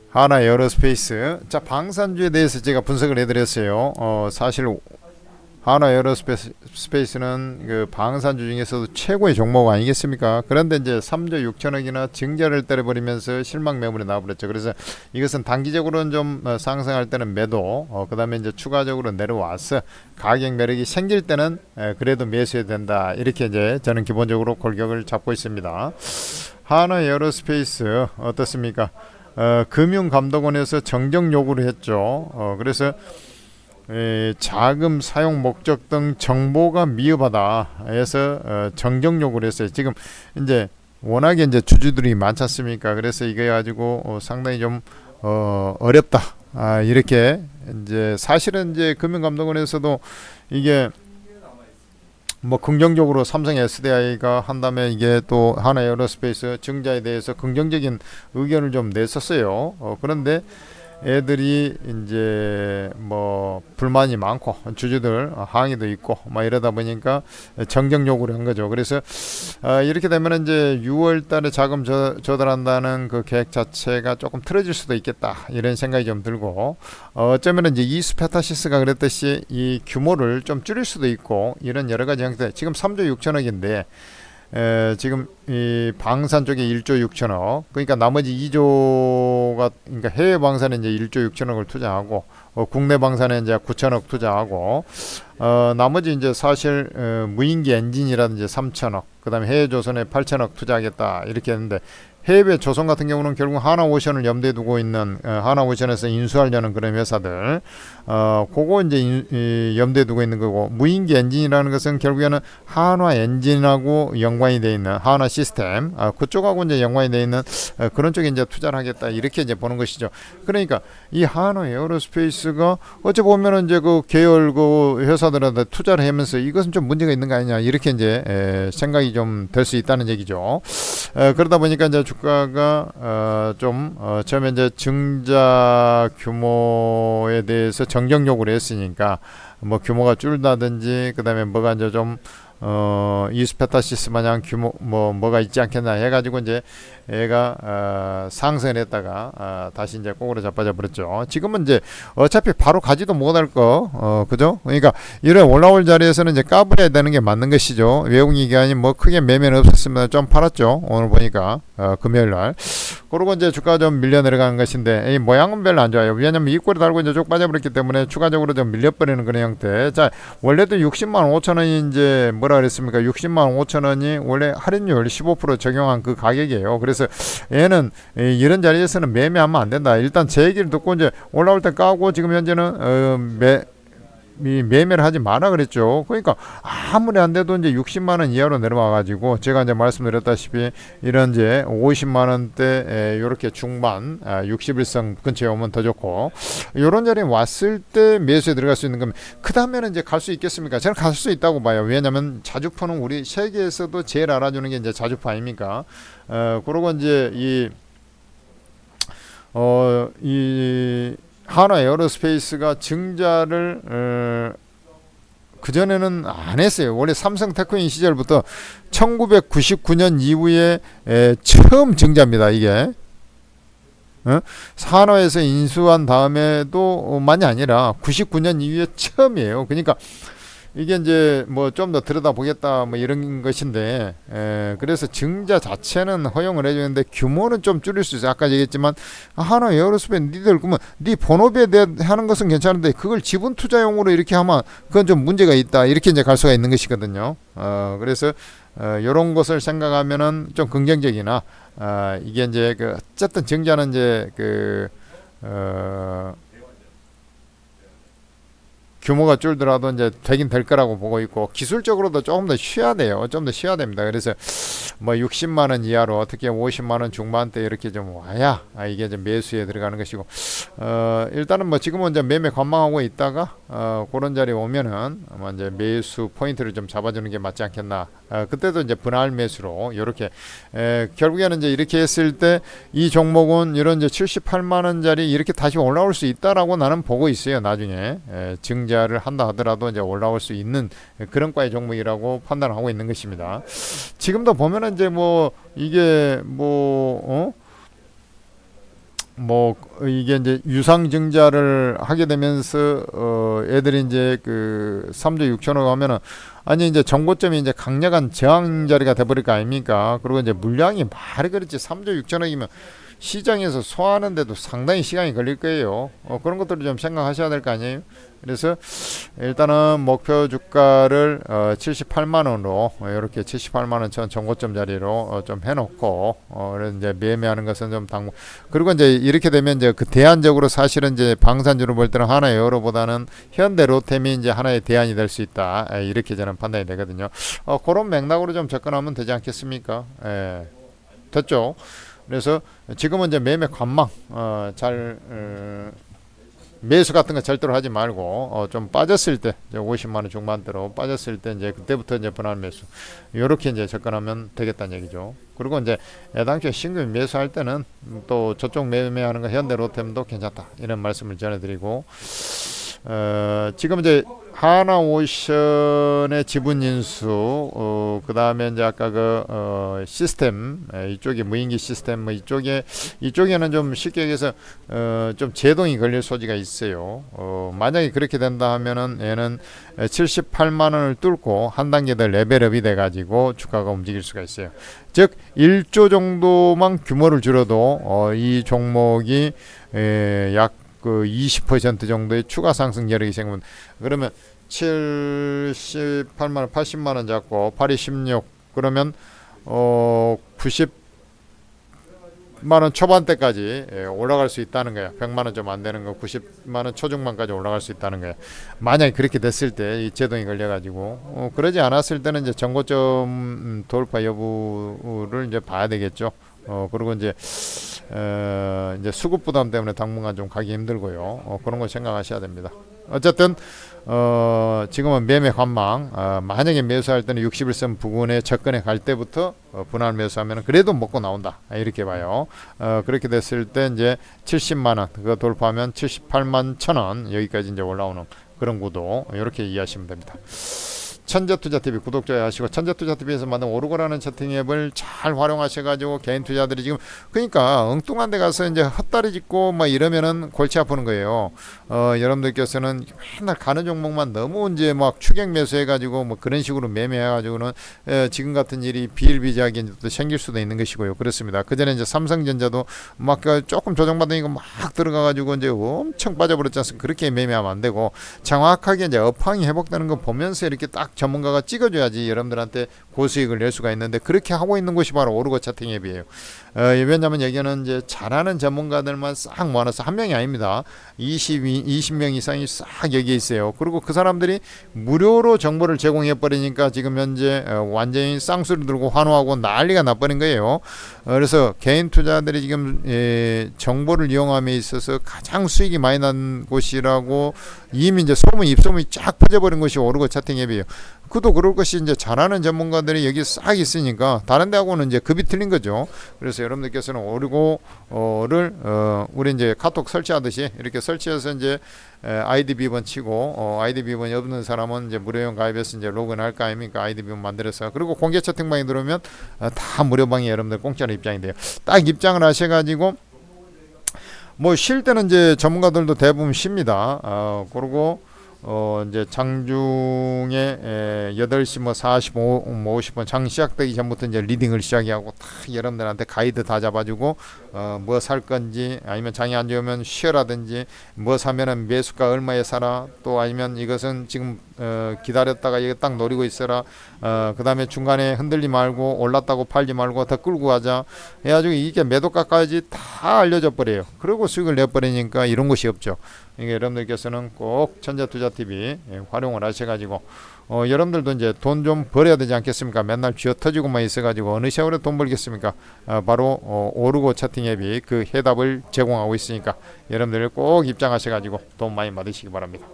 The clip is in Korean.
하나 에어로스페이스. 자, 방산주에 대해서 제가 분석을 해드렸어요. 사실 하나 에어로스페이스는 그 방산주 중에서도 최고의 종목 아니겠습니까? 그런데 이제 3조 6천억이나 증자를 때려버리면서 실망 매물이 나와버렸죠. 그래서 이것은 단기적으로는 좀 상승할 때는 매도, 그 다음에 이제 추가적으로 내려와서 가격 매력이 생길 때는 그래도 매수해야 된다. 이렇게 이제 저는 기본적으로 골격을 잡고 있습니다. 하나 에어로스페이스 어떻습니까? 금융감독원에서 정정 요구를 했죠. 그래서 자금 사용 목적 등 정보가 미흡하다 해서 정정 요구를 했어요. 지금 이제 워낙에 이제 주주들이 많지 않습니까? 그래서 이게 가지고 상당히 좀 어렵다. 이렇게 이제 사실은 이제 금융감독원에서도 이게 뭐 긍정적으로 삼성 SDI가 한다면 이게 또 하나 에어로스페이스 증자에 대해서 긍정적인 의견을 좀 냈었어요. 그런데 애들이 이제 뭐 불만이 많고 주주들 항의도 있고 막 이러다 보니까 정정 요구를 한 거죠. 그래서 이렇게 되면 이제 6월 달에 자금 조달한다는 그 계획 자체가 조금 틀어질 수도 있겠다 이런 생각이 좀 들고 어쩌면 이제 이스페타시스가 그랬듯이 이 규모를 좀 줄일 수도 있고 이런 여러 가지 형태. 지금 3조 6천억인데 지금 이 방산 쪽에 1조 6천억, 그러니까 나머지 2조가, 그러니까 해외 방산에 이제 1조 6천억을 투자하고 국내 방산에 이제 9천억 투자하고 나머지 이제 사실 무인기 엔진이라든지 3천억, 그다음에 해외 조선에 8천억 투자하겠다 이렇게 했는데 해외 조선 같은 경우는 결국 하나오션을 염두에 두고 있는 하나오션에서 인수하려는 그런 회사들, 그거 이제 염두에 두고 있는 거고, 무인기 엔진이라는 것은 결국에는 한화 엔진하고 연관이 돼 있는 한화 시스템, 그쪽하고 이제 연관이 돼 있는 그런 쪽에 이제 투자를 하겠다 이렇게 이제 보는 것이죠. 그러니까 이 한화 에어로스페이스가 어찌 보면은 이제 그 계열 그 회사들한테 투자를 하면서 이것은 좀 문제가 있는 거 아니냐 이렇게 이제 생각이 좀 될 수 있다는 얘기죠. 그러다 보니까 이제 주가가 처음에 이제 증자 규모에 대해서 정정 요구를 했으니까 뭐 규모가 줄다든지 그다음에 뭐가 이제 좀 이스페타시스 마냥 규모 뭐가 있지 않겠나 해가지고 이제 얘가 상승을 했다가 다시 이제 꼭으로 자빠져 버렸죠. 지금은 이제 어차피 바로 가지도 못할 거, 그죠? 그러니까 이런 올라올 자리에서는 이제 까불어야 되는 게 맞는 것이죠. 외국인 기관이 뭐 크게 매매는 없었으면 좀 팔았죠. 오늘 보니까 금요일 날. 그러고 이제 주가 좀 밀려 내려가는 것인데 이 모양은 별로 안 좋아요. 왜냐면 입꼬리 달고 이제 쭉 빠져버렸기 때문에 추가적으로 좀 밀려버리는 그런 형태. 자, 원래도 60만 5천 원이 이제 뭐라 그랬습니까? 60만 5천 원이 원래 할인율 15% 적용한 그 가격이에요. 그래서 얘는 이런 자리에서는 매매하면 안 된다. 일단 제 얘기를 듣고 이제 올라올 때 까고 지금 현재는 매매를 하지 마라 그랬죠. 그러니까 아무리 안 돼도 이제 60만 원 이하로 내려와 가지고 제가 이제 말씀드렸다시피 이런 이제 50만 원대 이렇게 중반 61선 근처에 오면 더 좋고 이런 자리에 왔을 때 매수에 들어갈 수 있는 거면 그 다음에는 이제 갈 수 있겠습니까? 저는 갈 수 있다고 봐요. 왜냐하면 자주포는 우리 세계에서도 제일 알아주는 게 이제 자주포 아닙니까? 그러고 이제 이 하나 에어로스페이스가 증자를 그전에는 안 했어요. 원래 삼성 테크인 시절부터 1999년 이후에 처음 증자입니다. 이게 산화에서 인수한 다음에도 만이 아니라 99년 이후에 처음이에요. 그러니까 이게 이제 뭐 좀 더 들여다보겠다 뭐 이런 것인데 그래서 증자 자체는 허용을 해주는데 규모는 좀 줄일 수 있어요. 아까 얘기했지만 하나 에어로스페이스 니들 그러면 네 본업에 대해 하는 것은 괜찮은데 그걸 지분 투자용으로 이렇게 하면 그건 좀 문제가 있다 이렇게 이제 갈 수가 있는 것이거든요. 그래서 이런 것을 생각하면은 좀 긍정적이나 이게 이제 그 어쨌든 증자는 이제 규모가 줄더라도 이제 되긴 될 거라고 보고 있고 기술적으로도 조금 더 쉬어야 돼요. 좀 더 쉬어야 됩니다. 그래서 뭐 60만 원 이하로 어떻게 50만 원 중반대 이렇게 좀 와야 이게 좀 매수에 들어가는 것이고 일단은 뭐 지금은 이제 매매 관망하고 있다가 그런 자리에 오면은 아마 이제 매수 포인트를 좀 잡아주는 게 맞지 않겠나. 그때도 이제 분할 매수로 이렇게 결국에는 이제 이렇게 했을 때 이 종목은 이런 이제 78만 원짜리 이렇게 다시 올라올 수 있다라고 나는 보고 있어요. 나중에 증자를 한다 하더라도 이제 올라올 수 있는 그런 과의 종목이라고 판단하고 있는 것입니다. 지금도 보면은 이제 뭐 이게 뭐 이게 이제 유상증자를 하게 되면서 애들이 이제 그 3조 6천억 하면은 아니 이제 정고점이 이제 강력한 저항 자리가 돼버릴 거 아닙니까? 그리고 이제 물량이 말이 그렇지 3조 6천억이면 시장에서 소화하는데도 상당히 시간이 걸릴 거예요. 그런 것들을 좀 생각하셔야 될 거 아니에요. 그래서 일단은 목표 주가를 78만 원으로 이렇게 78만 원 전 정고점 자리로 좀 해놓고 그래서 이제 매매하는 것은 좀 당분. 그리고 이제 이렇게 되면 이제 그 대안적으로 사실은 이제 방산주로 볼 때는 하나의 여로보다는 현대 로템이 이제 하나의 대안이 될 수 있다. 이렇게 저는 판단이 되거든요. 그런 맥락으로 좀 접근하면 되지 않겠습니까? 됐죠? 그래서 지금은 이제 매매 관망 매수 같은 거 절대로 하지 말고 좀 빠졌을 때 이제 50만 원 중반대로 빠졌을 때 이제 그때부터 이제 분할 매수 이렇게 이제 접근하면 되겠다는 얘기죠. 그리고 이제 애당초 신규 매수할 때는 또 저쪽 매매하는 거 현대 로템도 괜찮다 이런 말씀을 전해드리고 지금 이제 하나오션의 지분 인수, 그 다음에 이제 아까 시스템, 이쪽이 무인기 시스템, 뭐 이쪽에는 좀 쉽게 얘기해서, 좀 제동이 걸릴 소지가 있어요. 만약에 그렇게 된다 하면은 얘는 78만 원을 뚫고 한 단계 더 레벨업이 돼가지고 주가가 움직일 수가 있어요. 즉, 1조 정도만 규모를 줄여도, 이 종목이, 약 그 20% 정도의 추가 상승 여력이 생기면 그러면 78만 원, 80만 원 잡고 8이 16 그러면 90만 원 초반대까지 올라갈 수 있다는 거야. 100만 원 좀 안 되는 거 90만 원 초중반까지 올라갈 수 있다는 거야. 만약에 그렇게 됐을 때 이 제동이 걸려 가지고 그러지 않았을 때는 이제 정고점 돌파 여부를 이제 봐야 되겠죠. 그리고 이제 수급 부담 때문에 당분간 좀 가기 힘들고요. 그런 거 생각하셔야 됩니다. 어쨌든 지금은 매매 관망 만약에 매수할 때는 61선 부근에 접근해 갈 때부터 분할 매수하면 그래도 먹고 나온다 이렇게 봐요. 그렇게 됐을 때 이제 70만 원 그거 돌파하면 78만 1,000원 여기까지 이제 올라오는 그런 구도 이렇게 이해하시면 됩니다. 천재투자TV 구독, 좋아요 하시고 천재투자TV에서 만든 오르고라는 채팅 앱을 잘 활용하셔가지고 개인 투자들이 지금 그러니까 엉뚱한 데 가서 이제 헛다리 짚고 막 이러면은 골치 아프는 거예요. 여러분들께서는 맨날 가는 종목만 너무 이제 막 추격 매수해가지고 뭐 그런 식으로 매매해가지고는 지금 같은 일이 비일비재하게 또 생길 수도 있는 것이고요. 그렇습니다. 그 전에 이제 삼성전자도 막 조금 조정받으니까 막 들어가가지고 이제 엄청 빠져버렸지 않습니까? 그렇게 매매하면 안 되고 정확하게 이제 업황이 회복되는 거 보면서 이렇게 딱 전문가가 찍어줘야지 여러분들한테 고수익을 낼 수가 있는데 그렇게 하고 있는 것이 바로 오르고 차팅 앱이에요. 왜냐하면 여기는 이제 잘하는 전문가들만 싹 모아놔서 한 명이 아닙니다. 20명 이상이 싹 여기에 있어요. 그리고 그 사람들이 무료로 정보를 제공해 버리니까 지금 현재 완전히 쌍수를 들고 환호하고 난리가 나버린 거예요. 그래서 개인 투자들이 지금 정보를 이용함에 있어서 가장 수익이 많이 난 곳이라고 이미 이제 입소문이 쫙 퍼져버린 것이 오르고 차팅 앱이에요. 그도 그럴 것이 이제 잘하는 전문가들이 여기 싹 있으니까 다른 데하고는 이제 급이 틀린 거죠. 그래서 여러분들께서는 오르고를 우리 이제 카톡 설치하듯이 이렇게 설치해서 이제 아이디 비번 치고 아이디 비번이 없는 사람은 이제 무료용 가입해서 이제 로그인 할 거 아닙니까? 아이디 비번 만들어서 그리고 공개 채팅방에 들어오면 다 무료방에 여러분들 공짜로 입장이 돼요. 딱 입장을 하셔가지고 뭐 쉴 때는 이제 전문가들도 대부분 쉽니다. 그리고 이제 장중에 8시 뭐 45, 50분 장 시작되기 전부터 이제 리딩을 시작하고 다 여러분들한테 가이드 다 잡아주고 뭐 살 건지 아니면 장이 안 좋으면 쉬어라든지 뭐 사면은 매수가 얼마에 사라 또 아니면 이것은 지금 기다렸다가 이거 딱 노리고 있어라 그 다음에 중간에 흔들리 말고 올랐다고 팔지 말고 더 끌고 가자 해가지고 이게 매도가까지 다 알려져 버려요. 그리고 수익을 내버리니까 이런 것이 없죠. 이게 여러분들께서는 꼭 천재투자TV 활용을 하셔가지고 여러분들도 이제 돈 좀 벌어야 되지 않겠습니까? 맨날 쥐어 터지고만 있어가지고 어느 세월에 돈 벌겠습니까? 바로 오르고 차팅 앱이 그 해답을 제공하고 있으니까 여러분들 꼭 입장하셔가지고 돈 많이 받으시기 바랍니다.